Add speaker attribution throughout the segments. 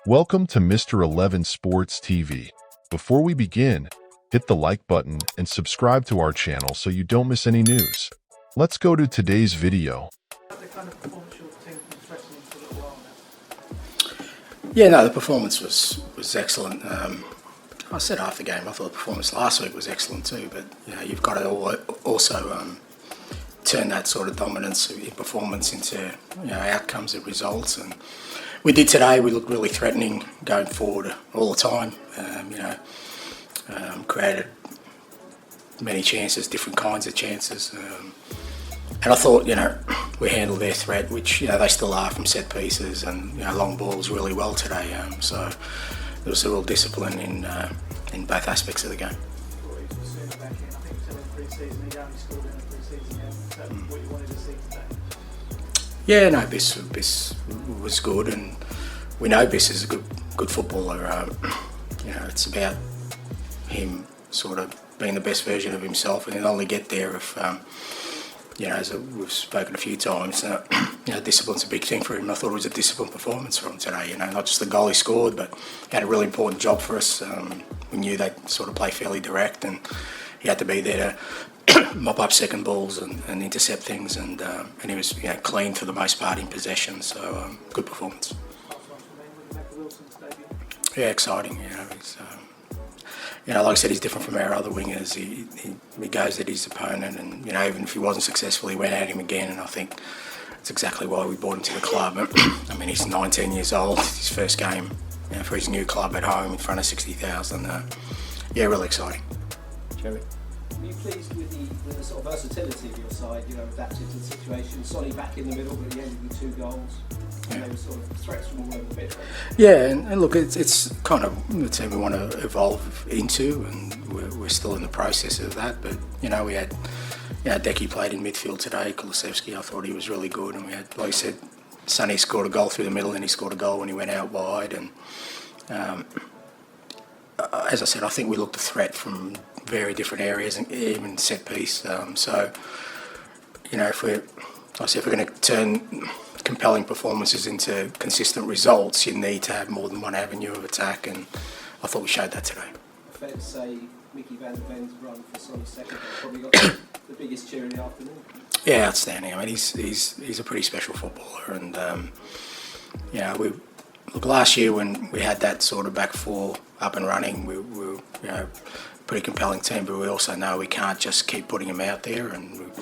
Speaker 1: Welcome to Mr.Eleven Sports TV. Before we begin, hit the like button and subscribe to our channel so you don't miss any news. Let's go to today's video.
Speaker 2: Yeah, no, the performance was excellent. I said after the game, I thought the performance last week was excellent too, but you've got to also turn that sort of dominance in performance into outcomes and results. And we did today. We looked really threatening going forward all the time. Created many chances, different kinds of chances. And I thought, we handled their threat, which, they still are from set pieces and, long balls really well today. So there was a real discipline in both aspects of the game. Yeah, no, Biss was good, and we know Biss is a good footballer. It's about him sort of being the best version of himself, and he'll only get there if, as we've spoken a few times, discipline's a big thing for him. I thought it was a disciplined performance from him today. Not just the goal he scored, but he had a really important job for us. We knew they'd sort of play fairly direct, and he had to be there to mop up second balls and intercept things, and he was clean for the most part in possession. So good performance. Yeah, exciting. Like I said, he's different from our other wingers. He goes at his opponent, and even if he wasn't successful, he went at him again. And I think that's exactly why we brought him to the club. I mean, he's 19 years old. It's his first game, for his new club at home in front of 60,000. Really exciting.
Speaker 3: Jerry, were you pleased with the sort of versatility of your side? Adapted to the situation. Solly back in the middle, but he ended with 2 goals. And they were sort of threats from all over the pitch.
Speaker 2: Yeah, and look, it's kind of the team we want to evolve into, and we're still in the process of that. But we had, Decky played in midfield today. Kulusevski, I thought he was really good, and we had, like I said, Sonny scored a goal through the middle, and he scored a goal when he went out wide. And as I said, I think we looked a threat from very different areas, and even set piece. If we're going to turn compelling performances into consistent results, you need to have more than one avenue of attack, and I thought we showed that today.
Speaker 3: Fair to say, Mickey van der Ven's run for Sonny's second probably got the biggest cheer in the afternoon.
Speaker 2: Yeah, outstanding. I mean, he's a pretty special footballer, and last year when we had that sort of back four up and running, we were pretty compelling team, but we also know we can't just keep putting him out there. And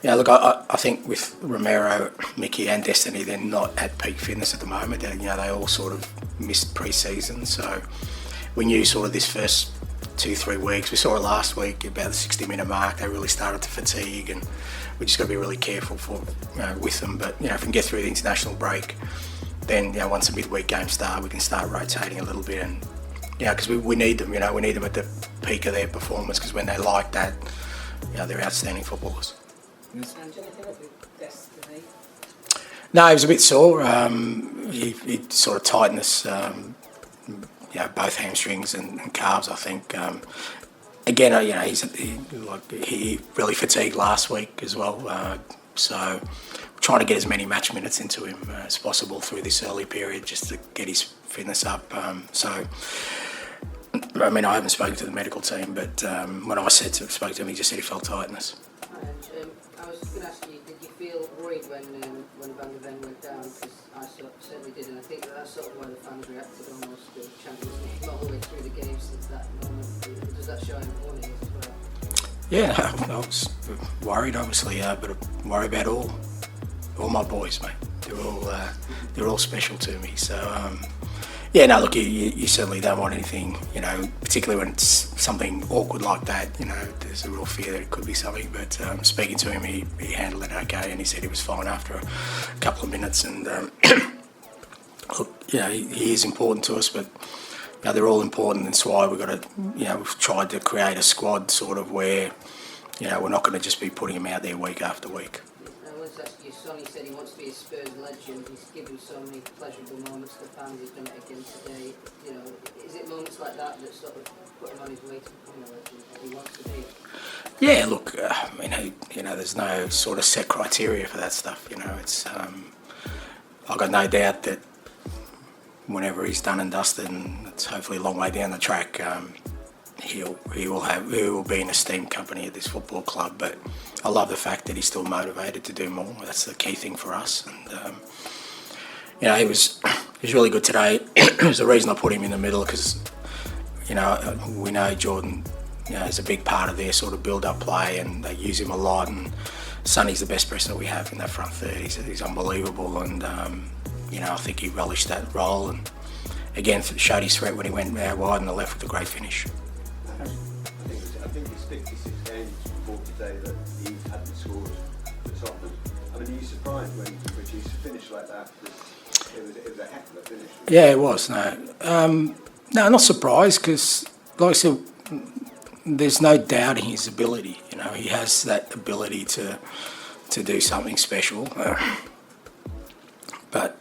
Speaker 2: I think with Romero, Mickey and Destiny, they're not at peak fitness at the moment. They all sort of missed pre-season, so we knew sort of this first 2-3 weeks. We saw it last week about the 60-minute mark. They really started to fatigue, and we just got to be really careful with them. But if we can get through the international break, then once the midweek games start, we can start rotating a little bit, and because we need them. We need them at the peak of their performance, because when they like that, they're outstanding footballers. No, he was a bit sore. He sort of tightened us, both hamstrings and calves, I think. Again, he really fatigued last week as well. So we're trying to get as many match minutes into him as possible through this early period, just to get his fitness up. I haven't spoken to the medical team, but when I spoke to him, he just said he felt tightness.
Speaker 4: I was going to ask you, did you feel worried when Van der Ven went down? Because I certainly did, and I think that's sort of why the fans reacted almost to Champions League, not all the way through the game since that moment. Does that show in warning as well?
Speaker 2: Yeah, I was worried, obviously, but I worry about all my boys, mate. They're all special to me. So look, you certainly don't want anything, particularly when it's something awkward like that. There's a real fear that it could be something. But speaking to him, he handled it okay, and he said he was fine after a couple of minutes. And look, he is important to us, but they're all important. That's why we've got to, we've tried to create a squad sort of where, we're not going to just be putting him out there week after week.
Speaker 4: I wanted to ask you, Sonny said he wants to be a Spurs legend. He's given so many pleasurable moments to the fans. He's done it again today. Is it moments like that that sort of put him on his way to becoming a legend that he wants to be?
Speaker 2: Yeah, look, there's no sort of set criteria for that stuff. I've got no doubt that whenever he's done and dusted, and it's hopefully a long way down the track, he will be an esteemed company at this football club. But I love the fact that he's still motivated to do more. That's the key thing for us. And he was really good today. There's the reason I put him in the middle, because we know Jordan is a big part of their sort of build-up play, and they use him a lot. And Sonny's the best person we have in that front third. He's unbelievable, and I think he relished that role, and again showed his threat when he went out wide on the left with a great finish.
Speaker 5: I think it's 56 games before today that he hadn't scored for Tottenham. I mean, are you surprised when he produced a finish like that? It was a heck of a finish.
Speaker 2: Yeah, it was. No, not surprised, because, like I said, there's no doubting his ability. He has that ability to do something special. But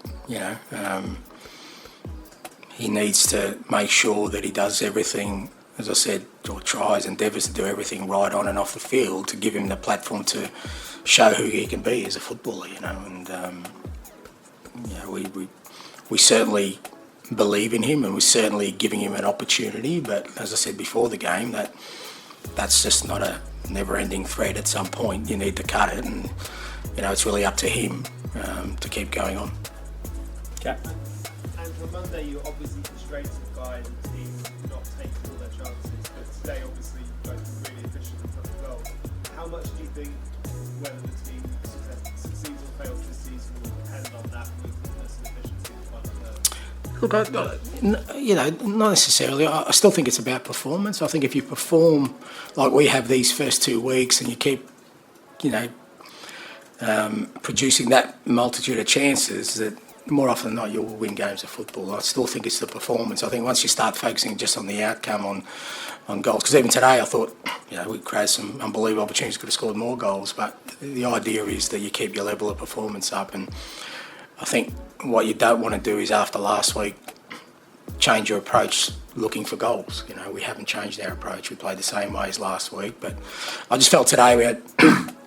Speaker 2: he needs to make sure that he does everything, as I said, or endeavours to do everything right on and off the field to give him the platform to show who he can be as a footballer. And we certainly believe in him, and we're certainly giving him an opportunity. But as I said before the game, that's just not a never-ending thread. At some point, you need to cut it, and it's really up to him to keep going on.
Speaker 3: And on Monday, you obviously frustrated by the team not taking all their chances, but today, obviously, you guys were really efficient in front of goal. How much do you think whether the team succeeds or fails this season will depend on that weakness and efficiency in front of
Speaker 2: Look, not necessarily. I still think it's about performance. I think if you perform like we have these first 2 weeks, and you keep, producing that multitude of chances, that more often than not you'll win games of football. I still think it's the performance. I think once you start focusing just on the outcome, on goals, because even today I thought, we created some unbelievable opportunities, could have scored more goals, but the idea is that you keep your level of performance up. And I think what you don't want to do is, after last week, change your approach looking for goals. We haven't changed our approach. We played the same way as last week, but I just felt today we had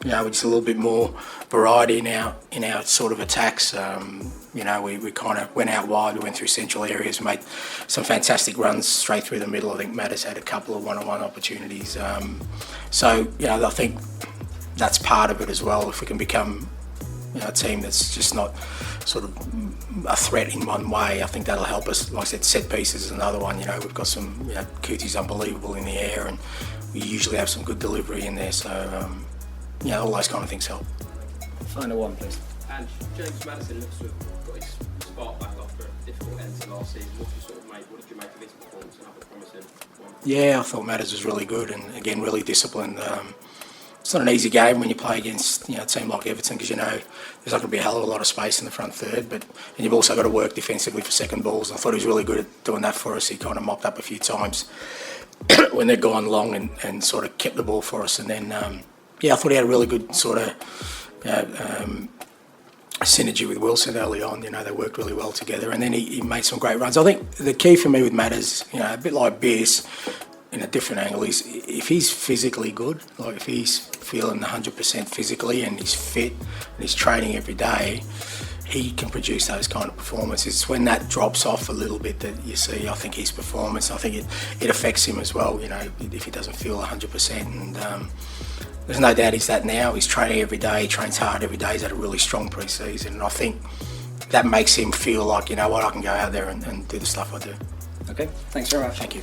Speaker 2: just a little bit more variety in our sort of attacks. We kind of went out wide, we went through central areas, made some fantastic runs straight through the middle. I think Matt has had a couple of one-on-one opportunities. I think that's part of it as well. If we can become a team that's just not sort of a threat in one way, I think that'll help us. Like I said, set pieces is another one. We've got some, Cooty's unbelievable in the air, and we usually have some good delivery in there. So, all those kind of things help.
Speaker 6: Final one, please.
Speaker 7: And James Maddison looks to have got his spark back after a difficult end to last season. What did you make of his performance, and have a promising one?
Speaker 2: Yeah, I thought Maddison was really good, and again, really disciplined. It's not an easy game when you play against a team like Everton, because there's not going to be a hell of a lot of space in the front third, and you've also got to work defensively for second balls. I thought he was really good at doing that for us. He kind of mopped up a few times when they'd gone long and sort of kept the ball for us. And then I thought he had a really good sort of synergy with Wilson early on. They worked really well together, and then he made some great runs. I think the key for me with Matt is, a bit like Biss, in a different angle, is if he's physically good, like if he's feeling 100% physically and he's fit and he's training every day, he can produce those kind of performances. It's when that drops off a little bit that you see, I think, his performance. I think it affects him as well, if he doesn't feel 100%. And there's no doubt he's that now. He's training every day, he trains hard every day. He's had a really strong pre-season, and I think that makes him feel like, I can go out there and do the stuff I do.
Speaker 6: Okay, thanks very much.
Speaker 2: Thank you.